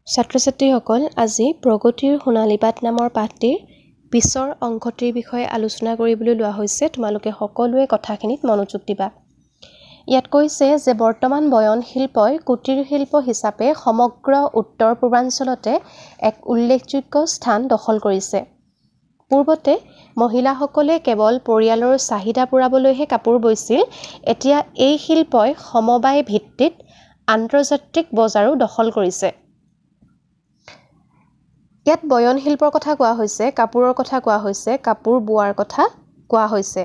ছাত্ৰ-ছাত্ৰীসকল আজি প্ৰগতিৰ সোণালী বাট নামৰ পাঠটিৰ পিছৰ অংশটিৰ বিষয়ে আলোচনা কৰিবলৈ লোৱা হৈছে। তোমালোকে সকলোৱে কথাখিনিত মনোযোগ দিবা। ইয়াত কৈছে যে বৰ্তমান বয়ন শিল্পই কুটিৰ শিল্প হিচাপে সমগ্ৰ উত্তৰ পূৰ্বাঞ্চলতে এক উল্লেখযোগ্য স্থান দখল কৰিছে। পূৰ্বতে মহিলাসকলে কেৱল পৰিয়ালৰ চাহিদা পূৰাবলৈহে কাপোৰ বৈছিল। এতিয়া এই শিল্পই সমবায় ভিত্তিত আন্তৰ্জাতিক বজাৰো দখল কৰিছে। ইয়াত বয়ন শিল্পৰ কথা কোৱা হৈছে, কাপোৰৰ কথা কোৱা হৈছে, কাপোৰ বোৱাৰ কথা কোৱা হৈছে।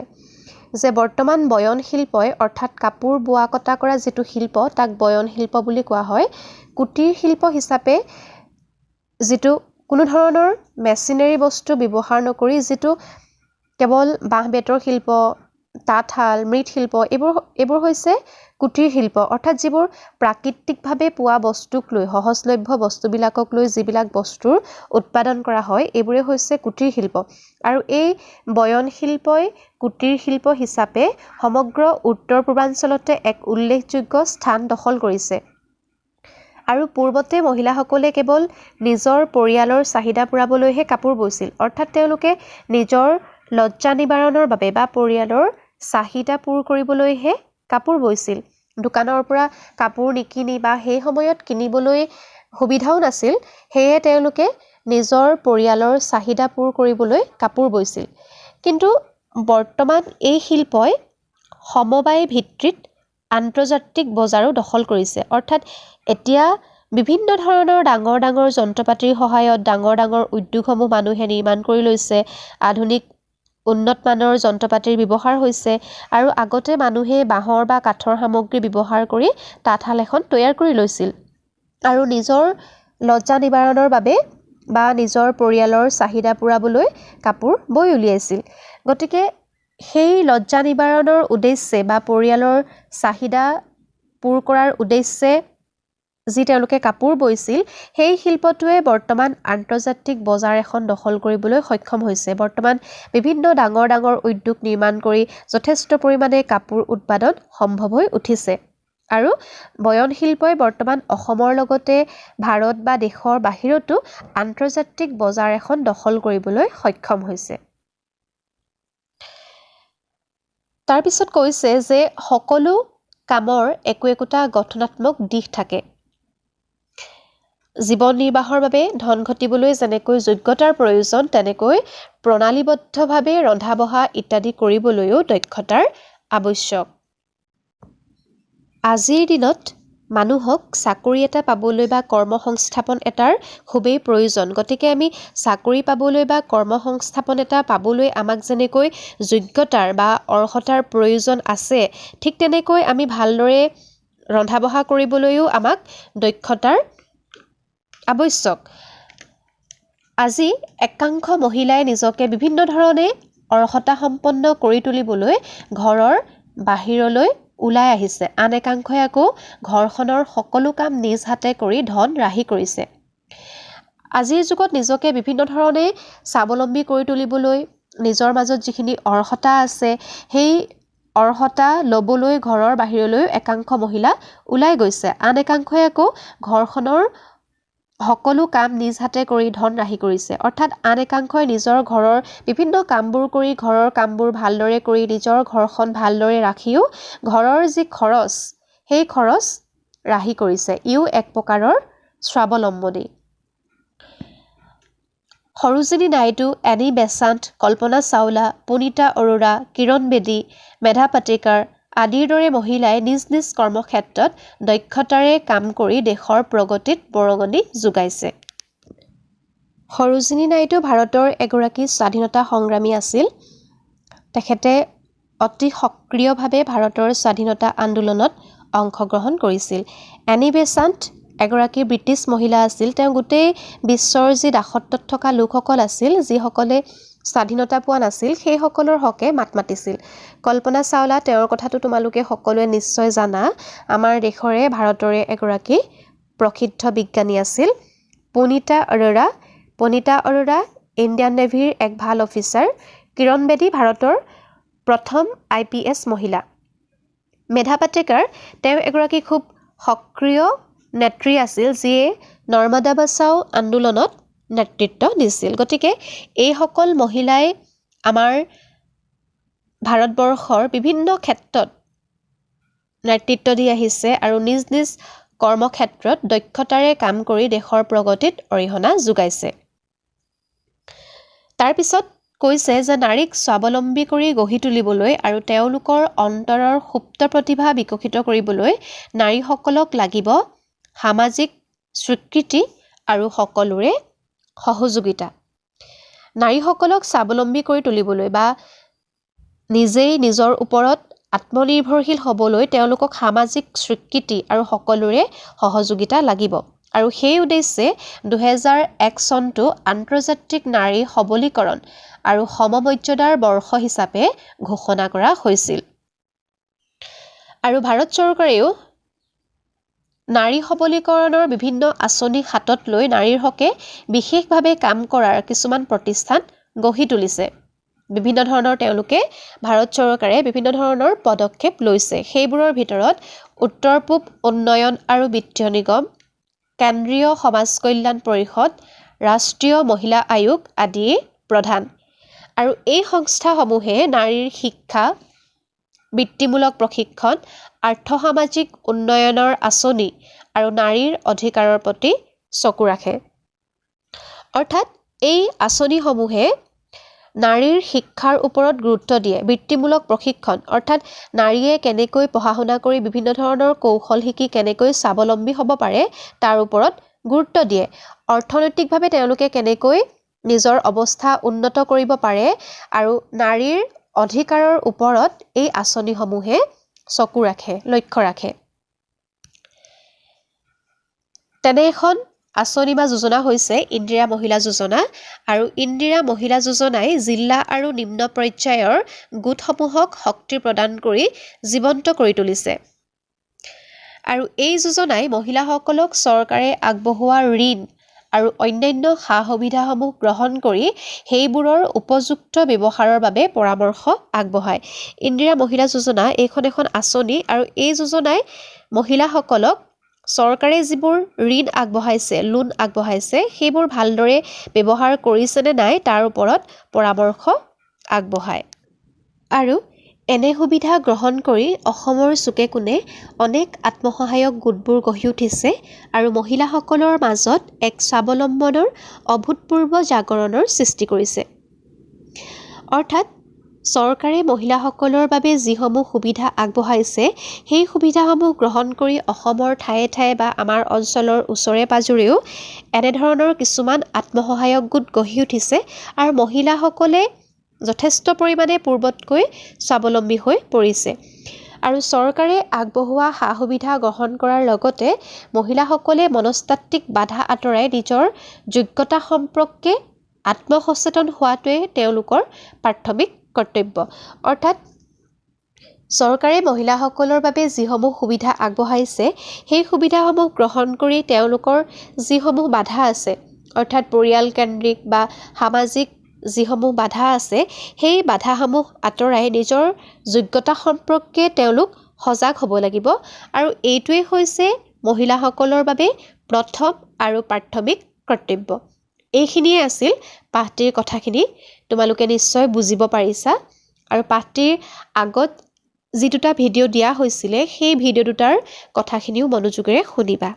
যে বৰ্তমান বয়ন শিল্পই অৰ্থাৎ কাপোৰ বোৱা কটা কৰা যিটো শিল্প তাক বয়ন শিল্প বুলি কোৱা হয়। কুটিৰ শিল্প হিচাপে যিটো কোনো ধৰণৰ মেচিনেৰী বস্তু ব্যৱহাৰ নকৰি যিটো কেৱল বাঁহ বেতৰ শিল্প, তাঁতশাল, মৃৎশিল্প এইবোৰ হৈছে কুটিৰ শিল্প। অৰ্থাৎ যিবোৰ প্ৰাকৃতিকভাৱে পোৱা বস্তুক লৈ, সহজলভ্য বস্তুবিলাকক লৈ যিবিলাক বস্তুৰ উৎপাদন কৰা হয় এইবোৰে হৈছে কুটিৰ শিল্প। আৰু এই বয়ন শিল্পই কুটিৰ শিল্প হিচাপে সমগ্ৰ উত্তৰ পূৰ্বাঞ্চলতে এক উল্লেখযোগ্য স্থান দখল কৰিছে। আৰু পূৰ্বতে মহিলাসকলে কেৱল নিজৰ পৰিয়ালৰ চাহিদা পূৰাবলৈহে কাপোৰ বৈছিল। অৰ্থাৎ তেওঁলোকে নিজৰ লজ্জা নিবাৰণৰ বাবে বা পৰিয়ালৰ চাহিদা পূৰ কৰিবলৈহে কাপোৰ বৈছিল। দোকানৰ পৰা কাপোৰ নিকিনি বা সেই সময়ত কিনিবলৈ সুবিধাও নাছিল, সেয়ে তেওঁলোকে নিজৰ পৰিয়ালৰ চাহিদা পূৰ কৰিবলৈ কাপোৰ বৈছিল। কিন্তু বৰ্তমান এই শিল্পই সমবায় ভিত্তিত আন্তৰ্জাতিক বজাৰো দখল কৰিছে। অৰ্থাৎ এতিয়া বিভিন্ন ধৰণৰ ডাঙৰ ডাঙৰ যন্ত্ৰপাতিৰ সহায়ত ডাঙৰ ডাঙৰ উদ্যোগসমূহ মানুহে নিৰ্মাণ কৰি লৈছে। আধুনিক উন্নত মানৰ যন্ত্ৰপাতিৰ ব্যৱহাৰ হৈছে। আৰু আগতে মানুহে বাঁহৰ বা কাঠৰ সামগ্ৰী ব্যৱহাৰ কৰি তাঁতশাল এখন তৈয়াৰ কৰি লৈছিল আৰু নিজৰ লজ্জা নিবাৰণৰ বাবে বা নিজৰ পৰিয়ালৰ চাহিদা পূৰাবলৈ কাপোৰ বৈ উলিয়াইছিল। গতিকে সেই লজ্জা নিবাৰণৰ উদ্দেশ্যে বা পৰিয়ালৰ চাহিদা পূৰ কৰাৰ উদ্দেশ্যে যি তেওঁলোকে কাপোৰ বৈছিল, সেই শিল্পটোৱে বৰ্তমান আন্তৰ্জাতিক বজাৰ এখন দখল কৰিবলৈ সক্ষম হৈছে। বৰ্তমান বিভিন্ন ডাঙৰ ডাঙৰ উদ্যোগ নিৰ্মাণ কৰি যথেষ্ট পৰিমাণে কাপোৰ উৎপাদন সম্ভৱ হৈ উঠিছে। আৰু বয়ন শিল্পই বৰ্তমান অসমৰ লগতে ভাৰত বা দেশৰ বাহিৰতো আন্তৰ্জাতিক বজাৰ এখন দখল কৰিবলৈ সক্ষম হৈছে। তাৰপিছত কৈছে যে সকলো কামৰ একোটা গঠনাত্মক দিশ থাকে। জীৱন নিৰ্বাহৰ বাবে ধন ঘটিবলৈ যেনেকৈ যোগ্যতাৰ প্ৰয়োজন, তেনেকৈ প্ৰণালীবদ্ধভাৱে ৰন্ধা বঢ়া ইত্যাদি কৰিবলৈও দক্ষতাৰ আৱশ্যক। আজিৰ দিনত মানুহক চাকৰি এটা পাবলৈ বা কৰ্মসংস্থাপন এটাৰ খুবেই প্ৰয়োজন। গতিকে আমি চাকৰি পাবলৈ বা কৰ্মসংস্থাপন এটা পাবলৈ আমাক যেনেকৈ যোগ্যতাৰ বা অৰ্হতাৰ প্ৰয়োজন আছে, ঠিক তেনেকৈ আমি ভালদৰে ৰন্ধা বঢ়া কৰিবলৈও আমাক দক্ষতাৰ আৱশ্যক। আজি একাংশ মহিলাই নিজকে বিভিন্ন ধৰণে অৰ্হতা সম্পন্ন কৰি তুলিবলৈ ঘৰৰ বাহিৰলৈ ওলাই আহিছে। আন একাংশই আকৌ ঘৰখনৰ সকলো কাম নিজ হাতে কৰি ধন ৰাহি কৰিছে। আজিৰ যুগত নিজকে বিভিন্ন ধৰণে স্বাৱলম্বী কৰি তুলিবলৈ নিজৰ মাজত যিখিনি অৰ্হতা আছে, সেই অৰ্হতা ল'বলৈ ঘৰৰ বাহিৰলৈ একাংশ মহিলা ওলাই গৈছে। আন একাংশই আকৌ ঘৰখনৰ সকলো কাম নিজ হাতে কৰি ধন ৰাহি কৰিছে। অৰ্থাৎ আন একাংশই নিজৰ ঘৰৰ বিভিন্ন কামবোৰ কৰি, ঘৰৰ কামবোৰ ভালদৰে কৰি, নিজৰ ঘৰখন ভালদৰে ৰাখিও ঘৰৰ যি খৰচ, সেই খৰচ ৰাহি কৰিছে। ইও এক প্ৰকাৰৰ স্বাৱলম্বনী। সৰোজিনী নাইডু, এনি বেচাণ্ট, কল্পনা চাওলা, পুনিতা অৰোৰা, কিৰণ বেদী, মেধা পাটেকাৰ আদিৰ দৰে মহিলাই নিজ নিজ কৰ্মক্ষেত্ৰত দক্ষতাৰে কাম কৰি দেশৰ প্ৰগতিত বৰঙণি যোগাইছে। সৰোজিনী নাইডু ভাৰতৰ এগৰাকী স্বাধীনতা সংগ্ৰামী আছিল। তেখেতে অতি সক্ৰিয়ভাৱে ভাৰতৰ স্বাধীনতা আন্দোলনত অংশগ্ৰহণ কৰিছিল। এনি বেচাণ্ট এগৰাকী ব্ৰিটিছ মহিলা আছিল। তেওঁ গোটেই বিশ্বৰ যি দাসত্বত থকা লোকসকল আছিল, যিসকলে স্বাধীনতা পোৱা নাছিল, সেইসকলৰ হকে মাত মাতিছিল। কল্পনা চাওলা, তেওঁৰ কথাটো তোমালোকে সকলোৱে নিশ্চয় জানা। আমাৰ দেশৰে ভাৰতৰে এগৰাকী প্ৰসিদ্ধ বিজ্ঞানী আছিল। পুনিতা অৰোৰা ইণ্ডিয়ান নেভিৰ এক ভাল অফিচাৰ। কিৰণ বেদী ভাৰতৰ প্ৰথম IPS মহিলা। মেধা পাটেকাৰ তেওঁ এগৰাকী খুব সক্ৰিয় নেত্ৰী আছিল, যিয়ে নৰ্মদা বাচাও আন্দোলনত নেতৃত্ব দিছিল। গতিকে এইসকল মহিলাই আমাৰ ভাৰতবৰ্ষৰ বিভিন্ন ক্ষেত্ৰত নেতৃত্ব দি আহিছে আৰু নিজ নিজ কৰ্মক্ষেত্ৰত দক্ষতাৰে কাম কৰি দেশৰ প্ৰগতিত অৰিহণা যোগাইছে। তাৰপিছত কৈছে যে নাৰীক স্বাৱলম্বী কৰি গঢ়ি তুলিবলৈ আৰু তেওঁলোকৰ অন্তৰৰ সুপ্ত প্ৰতিভা বিকশিত কৰিবলৈ নাৰীসকলক লাগিব সামাজিক স্বীকৃতি আৰু সকলোৰে সহযোগিতা। নাৰীসকলক স্বাৱলম্বী কৰি তুলিবলৈ বা নিজেই নিজৰ ওপৰত আত্মনিৰ্ভৰশীল হ'বলৈ তেওঁলোকক সামাজিক স্বীকৃতি আৰু সকলোৰে সহযোগিতা লাগিব। আৰু সেই উদ্দেশ্যে 2001 চনটো আন্তৰ্জাতিক নাৰী সবলীকৰণ আৰু সমমৰ্যাদাৰ বৰ্ষ হিচাপে ঘোষণা কৰা হৈছিল। আৰু ভাৰত চৰকাৰেও নাৰী সবলীকৰণৰ বিভিন্ন আঁচনি হাতত লৈ নাৰীৰ হকে বিশেষভাৱে কাম কৰাৰ কিছুমান প্ৰতিষ্ঠান গঢ়ি তুলিছে। বিভিন্ন ধৰণৰ তেওঁলোকে ভাৰত চৰকাৰে বিভিন্ন ধৰণৰ পদক্ষেপ লৈছে। সেইবোৰৰ ভিতৰত উত্তৰ পূব উন্নয়ন আৰু বিত্তীয় নিগম, কেন্দ্ৰীয় সমাজ কল্যাণ পৰিষদ, ৰাষ্ট্ৰীয় মহিলা আয়োগ আদি প্ৰধান। আৰু এই সংস্থাসমূহে নাৰীৰ শিক্ষা, বৃত্তিমূলক প্ৰশিক্ষণ, আৰ্থসামাজিক উন্নয়নৰ আঁচনি আৰু নাৰীৰ অধিকাৰৰ প্ৰতি চকু ৰাখে। অৰ্থাৎ এই আঁচনিসমূহে নাৰীৰ শিক্ষাৰ ওপৰত গুৰুত্ব দিয়ে। বৃত্তিমূলক প্ৰশিক্ষণ অৰ্থাৎ নাৰীয়ে কেনেকৈ পঢ়া শুনা কৰি বিভিন্ন ধৰণৰ কৌশল শিকি কেনেকৈ স্বাৱলম্বী হ'ব পাৰে তাৰ ওপৰত গুৰুত্ব দিয়ে। অৰ্থনৈতিকভাৱে তেওঁলোকে কেনেকৈ নিজৰ অৱস্থা উন্নত কৰিব পাৰে আৰু নাৰীৰ অধিকাৰৰ ওপৰত এই আঁচনিসমূহে চকু ৰাখে, লক্ষ্য ৰাখে। তেনে এখন আঁচনি বা যোজনা হৈছে ইন্দিৰা মহিলা যোজনা। আৰু ইন্দিৰা মহিলা যোজনাই জিলা আৰু নিম্ন পৰ্যায়ৰ গোটসমূহক শক্তি প্ৰদান কৰি জীৱন্ত কৰি তুলিছে। আৰু এই যোজনাই মহিলাসকলক চৰকাৰে আগবঢ়োৱা ঋণ আৰু অন্যান্য সা-সুবিধাসমূহ গ্ৰহণ কৰি সেইবোৰৰ উপযুক্ত ব্যৱহাৰৰ বাবে পৰামৰ্শ আগবঢ়ায়। ইন্দিৰা মহিলা যোজনা এইখন এখন আঁচনি আৰু এই যোজনাই মহিলাসকলক চৰকাৰে যিবোৰ ঋণ আগবঢ়াইছে, লোন আগবঢ়াইছে, সেইবোৰ ভালদৰে ব্যৱহাৰ কৰিছেনে নাই তাৰ ওপৰত পৰামৰ্শ আগবঢ়ায়। আৰু এনে সুবিধা গ্ৰহণ কৰি অসমৰ চুকে কোণে অনেক আত্মসহায়ক গোটবোৰ গঢ়ি উঠিছে আৰু মহিলাসকলৰ মাজত এক স্বাৱলম্বনৰ অভূতপূৰ্ব জাগৰণৰ সৃষ্টি কৰিছে। অৰ্থাৎ চৰকাৰে মহিলাসকলৰ বাবে যিসমূহ সুবিধা আগবঢ়াইছে সেই সুবিধাসমূহ গ্ৰহণ কৰি অসমৰ ঠায়ে ঠায়ে বা আমাৰ অঞ্চলৰ ওচৰে পাজৰেও এনেধৰণৰ কিছুমান আত্মসহায়ক গোট গঢ়ি উঠিছে আৰু মহিলাসকলে যথেষ্ট পৰিমাণে পূৰ্বতকৈ স্বাৱলম্বী হৈ পৰিছে। আৰু চৰকাৰে আগবঢ়োৱা সা-সুবিধা গ্ৰহণ কৰাৰ লগতে মহিলাসকলে মনস্তাত্ত্বিক বাধা আঁতৰাই নিজৰ যোগ্যতা সম্পৰ্কে আত্মসচেতন হোৱাটোৱে তেওঁলোকৰ প্ৰাথমিক কৰ্তব্য। অৰ্থাৎ চৰকাৰে মহিলাসকলৰ বাবে যিসমূহ সুবিধা আগবঢ়াইছে সেই সুবিধাসমূহ গ্ৰহণ কৰি তেওঁলোকৰ যিসমূহ বাধা আছে, অৰ্থাৎ পৰিয়ালকেন্দ্ৰিক বা সামাজিক যিসমূহ বাধা আছে সেই বাধাসমূহ আঁতৰাই নিজৰ যোগ্যতা সম্পৰ্কে তেওঁলোক সজাগ হ'ব লাগিব। আৰু এইটোৱেই হৈছে মহিলাসকলৰ বাবে প্ৰথম আৰু প্ৰাথমিক কৰ্তব্য। এইখিনিয়ে আছিল পাঠটিৰ কথাখিনি। তোমালোকে নিশ্চয় বুজিব পাৰিছা। আৰু পাঠটিৰ আগত যি দুটা ভিডিঅ' দিয়া হৈছিলে সেই ভিডিঅ' দুটাৰ কথাখিনিও মনোযোগেৰে শুনিবা।